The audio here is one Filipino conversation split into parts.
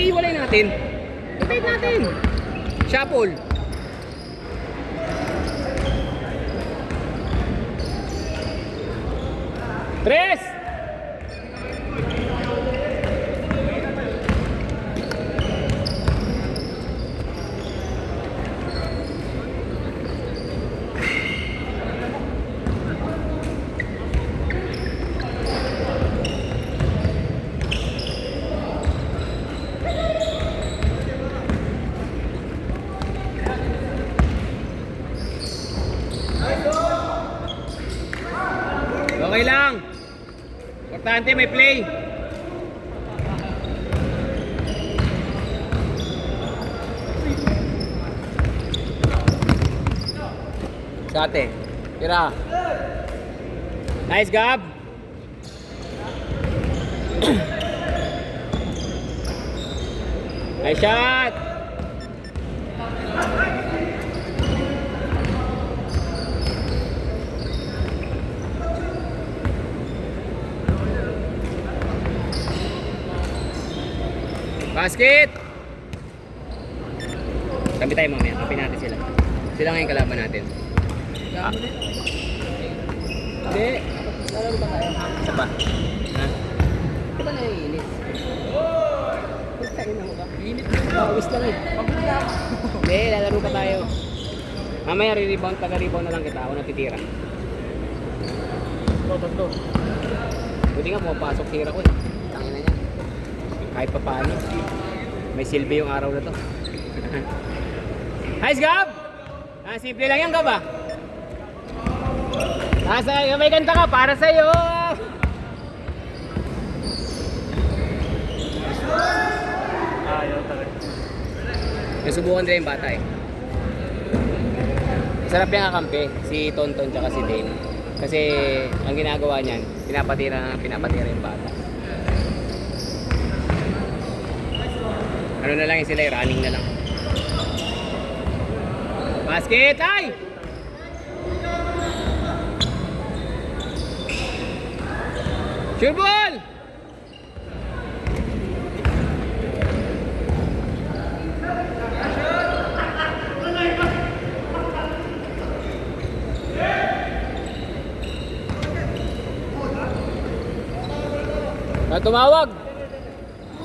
Hindi, walay natin. Rotate natin. Shuffle. Tres. Okay lang. Importante may play. Sate. Tira. Nice, Gab. Nice shot. Basket! Tabi tayo mamaya, kapin natin sila. Sila ngayon kalaban natin. Ah. Hindi. Lalaro ba tayo? Isa pa? Ha? Di ba naiinis? Pagkain mo ka. Init mo. Pawis lang eh. Hindi, lalaro pa tayo. Mamaya re-rebound, taga-rebound na lang kita. Ako natitira. Ito. Buti nga pumapasok sira ko eh. Tangina niya. Kahit pa paano. May silbi yung araw na to. Nice, Gab! Simple lang yan, Gab ah. May kanta ka para sa'yo. Ayaw talaga. Nasubukan din yung bata eh. Sarap yung kakampi, si Tonton tsaka si Dane. Kasi ang ginagawa niyan, pinapatira yung bata. Ano na lang yung sila, running na lang. Basket! Ay! Sure ball! Tumawag!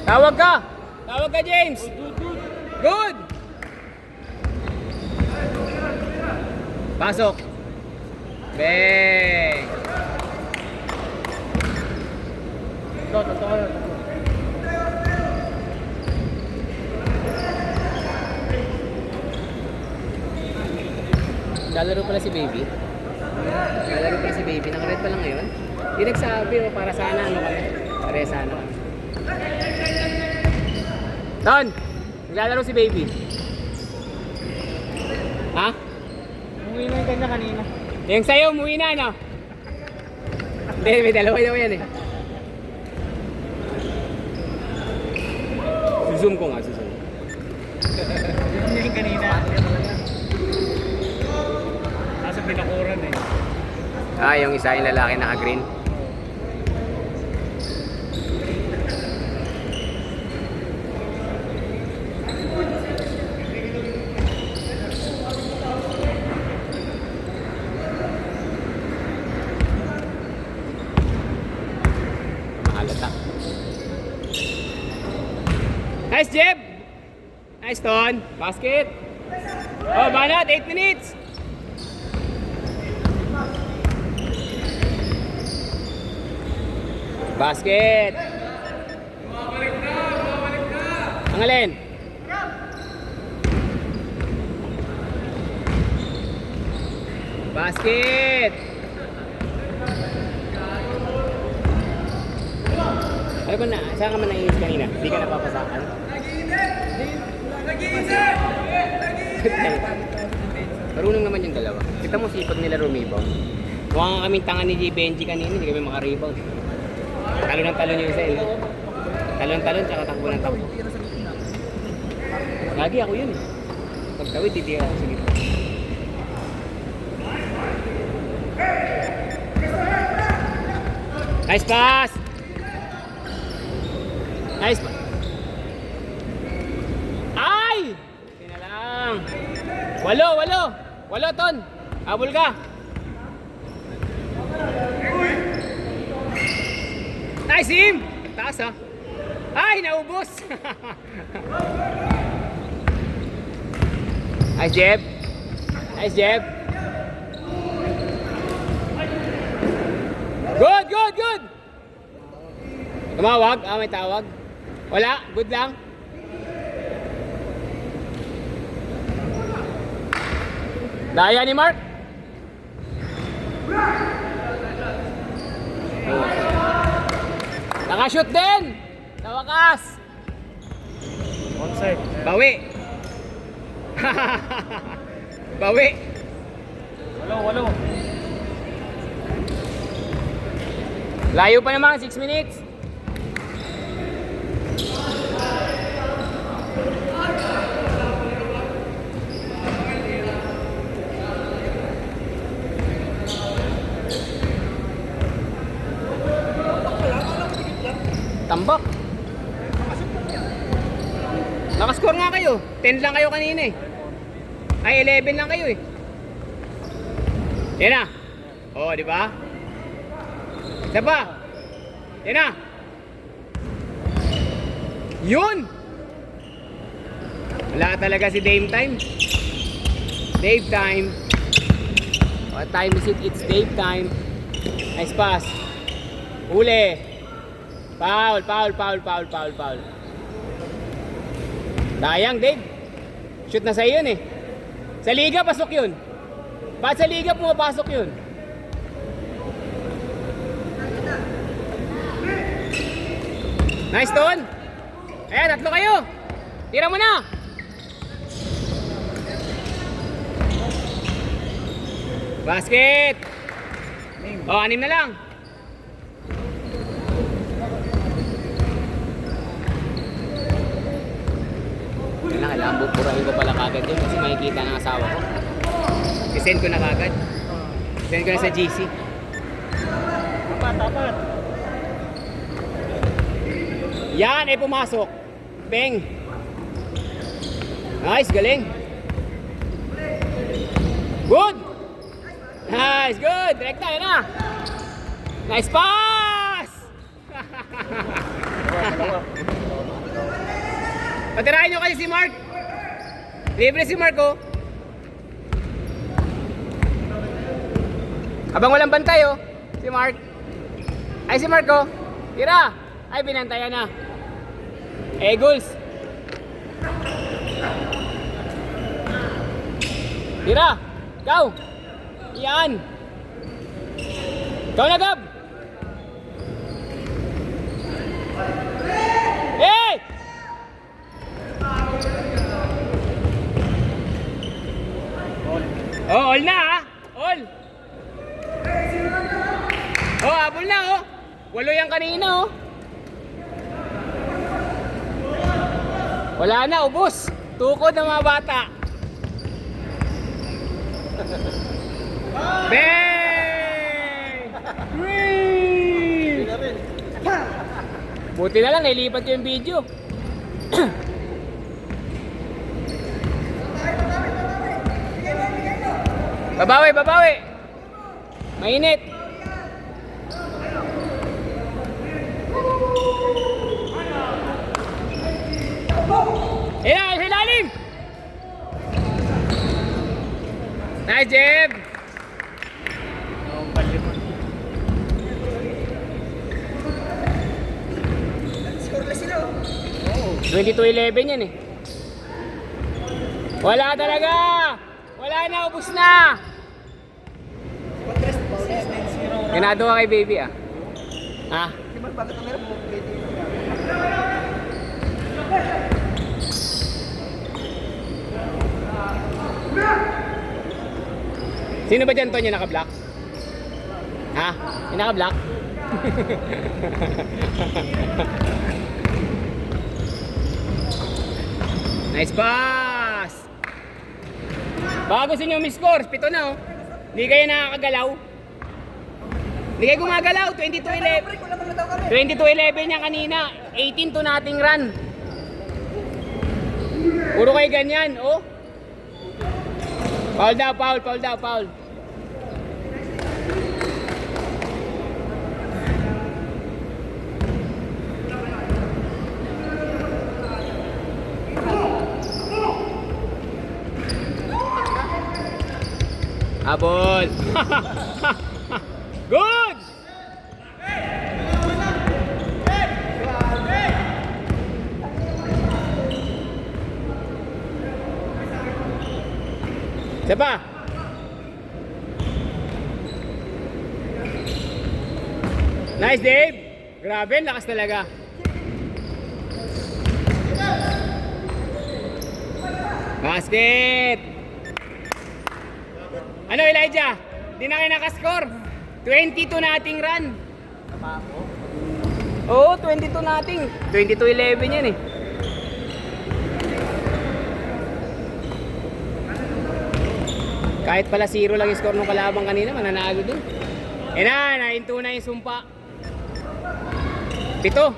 Tawag ka! Tawag ka, James! Good! Pasok! Bang! Lalaro pala si Baby. Lalaro pala si Baby. Naka-red pa lang ngayon. Hindi nagsabi, para sana ano kami. Pare sana kami. Don! Naglalaro si Baby. Ha? Umuwi na yung kanya kanina. Yung sa'yo, umuwi na, no? Hindi, may dalawa daw yan eh. Zoom ko nga, zoom. Yung niya yung kanina. Nasa pinakuran eh. Yung isa yung lalaki naka-green. Nice, Jeb! Nice, Ton. Basket. Oh, banat. 8 minutes. Basket. Ang alin? Basket. Ano ba na? Saan ka man naiinis kanina? Hindi ka napapasakan? Marunong naman yung dalawa. Kita mo sipag nila rebound. Mukhang kaming tanga ni J. Benji kanina, hindi kami maka-rebound. Talo ng talo yung isa eh. Talon-talon, tsaka takbo ng takbo. Lagi ako yun eh. Pagtawid, titira ako sa gitna. Nice pass! Nice pass! Walo, Ton. Habol ka. Nice, Im. Taas, ha. Ay, naubos. Nice, Jeb. Nice, Jeb. Good. Tumawag? Ah, may tawag. Wala? Good lang? Daya ni Mark? Nakashoot din! Sa wakas! Onside. Bawi! Bawi! Walo. Layo pa naman, 6 minutes. Tambak. Nakascore nga kayo. 10 lang kayo kanina eh. Ay, 11 lang kayo eh. Yan na. Oo, di ba? Isa pa. Yan na. Yun! Wala talaga si Dame Time. Dave time. What time is it? It's Dave time. Nice pass. Uli. Foul. Dayang, Dave. Shoot na sa'yo yun eh. Sa liga, pasok yun. Bakit sa liga pumapasok yun? Nice, Ton. Ayan, tatlo kayo. Tira mo na. Basket. Oh, 6 na lang. Kailangan buburahin ko pala kagad yun kasi makikita ng asawa ko. I-send ko na kagad. Send ko na sa GC. Tapat. Yan ay pumasok. Bang. Nice, galing. Good. Nice, good. Direkta, yan na. Nice pass. Patirahin nyo kasi si Mark. Libre si Mark, oh. Habang walang bantay, oh. Si Mark. Ay, si Mark, oh. Tira. Ay, binantayan na. Eagles. Tira. Ikaw. Yan. Ikaw na, Gab. Hey! Oh, all na, ha? All. Oh, habol na, oh. 8 yan kanina, oh. Wala na, ubos. Tukod ng mga bata. Bang! Whee! Buti na lang, nailipat ko yung video. Babawi. Mainit. Ayan, hilalim! Nice, Jeb! Ang palipon. Scoreless sila, oh. 22-11 yan eh. Wala talaga! Wala na, ubus na! Ganado ka kay baby, ah. Ha? Di ba, bakit ang meron mo? Sino ba dyan, Tonya, naka-block? Ha? Yung naka-block? Nice pass! Baka gusto nyo mi-score, 7 na, oh. Hindi kayo nakakagalaw. Hindi kayo gumagalaw, 22-11. 22-11 yan kanina, 18 to nothing run. Puro kayo ganyan, oh. Foul daw, foul, foul daw, foul. Habol. Good! Isa pa. Nice, Dave. Grabe, lakas talaga. Basket. Ano, Elijah? Di na kayo nakascore. 22 na ating run. Oo, 22 na ating. 22-11 yan eh. Kahit pala 0 lang yung score nung kalabang kanina, mananalo dun. Eh na, nahinto na yung sumpa. 7.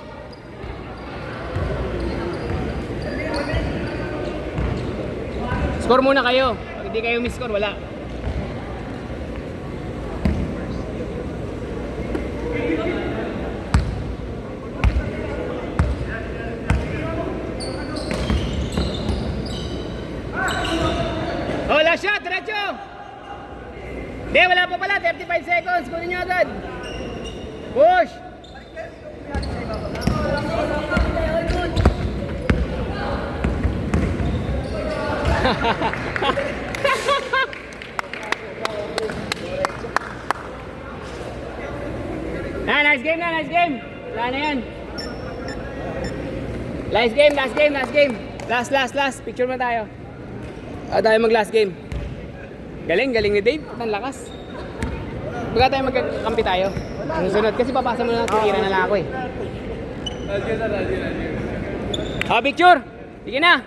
Score muna kayo. Pag hindi kayo miss-score, wala. Oh, last shot, diretso! Hindi, wala pa pala, 35 seconds, kunin nyo agad. Push! Nice game na, nice game. Wala na yan. Last game, last game, last game. Last. Picture mo tayo. Tayo mag last game. Galing ni Dave. Ang lakas. Baga tayo magkakampi tayo. Ang sunod. Kasi papasa mo na tira na lang ako eh. Picture. Sige na.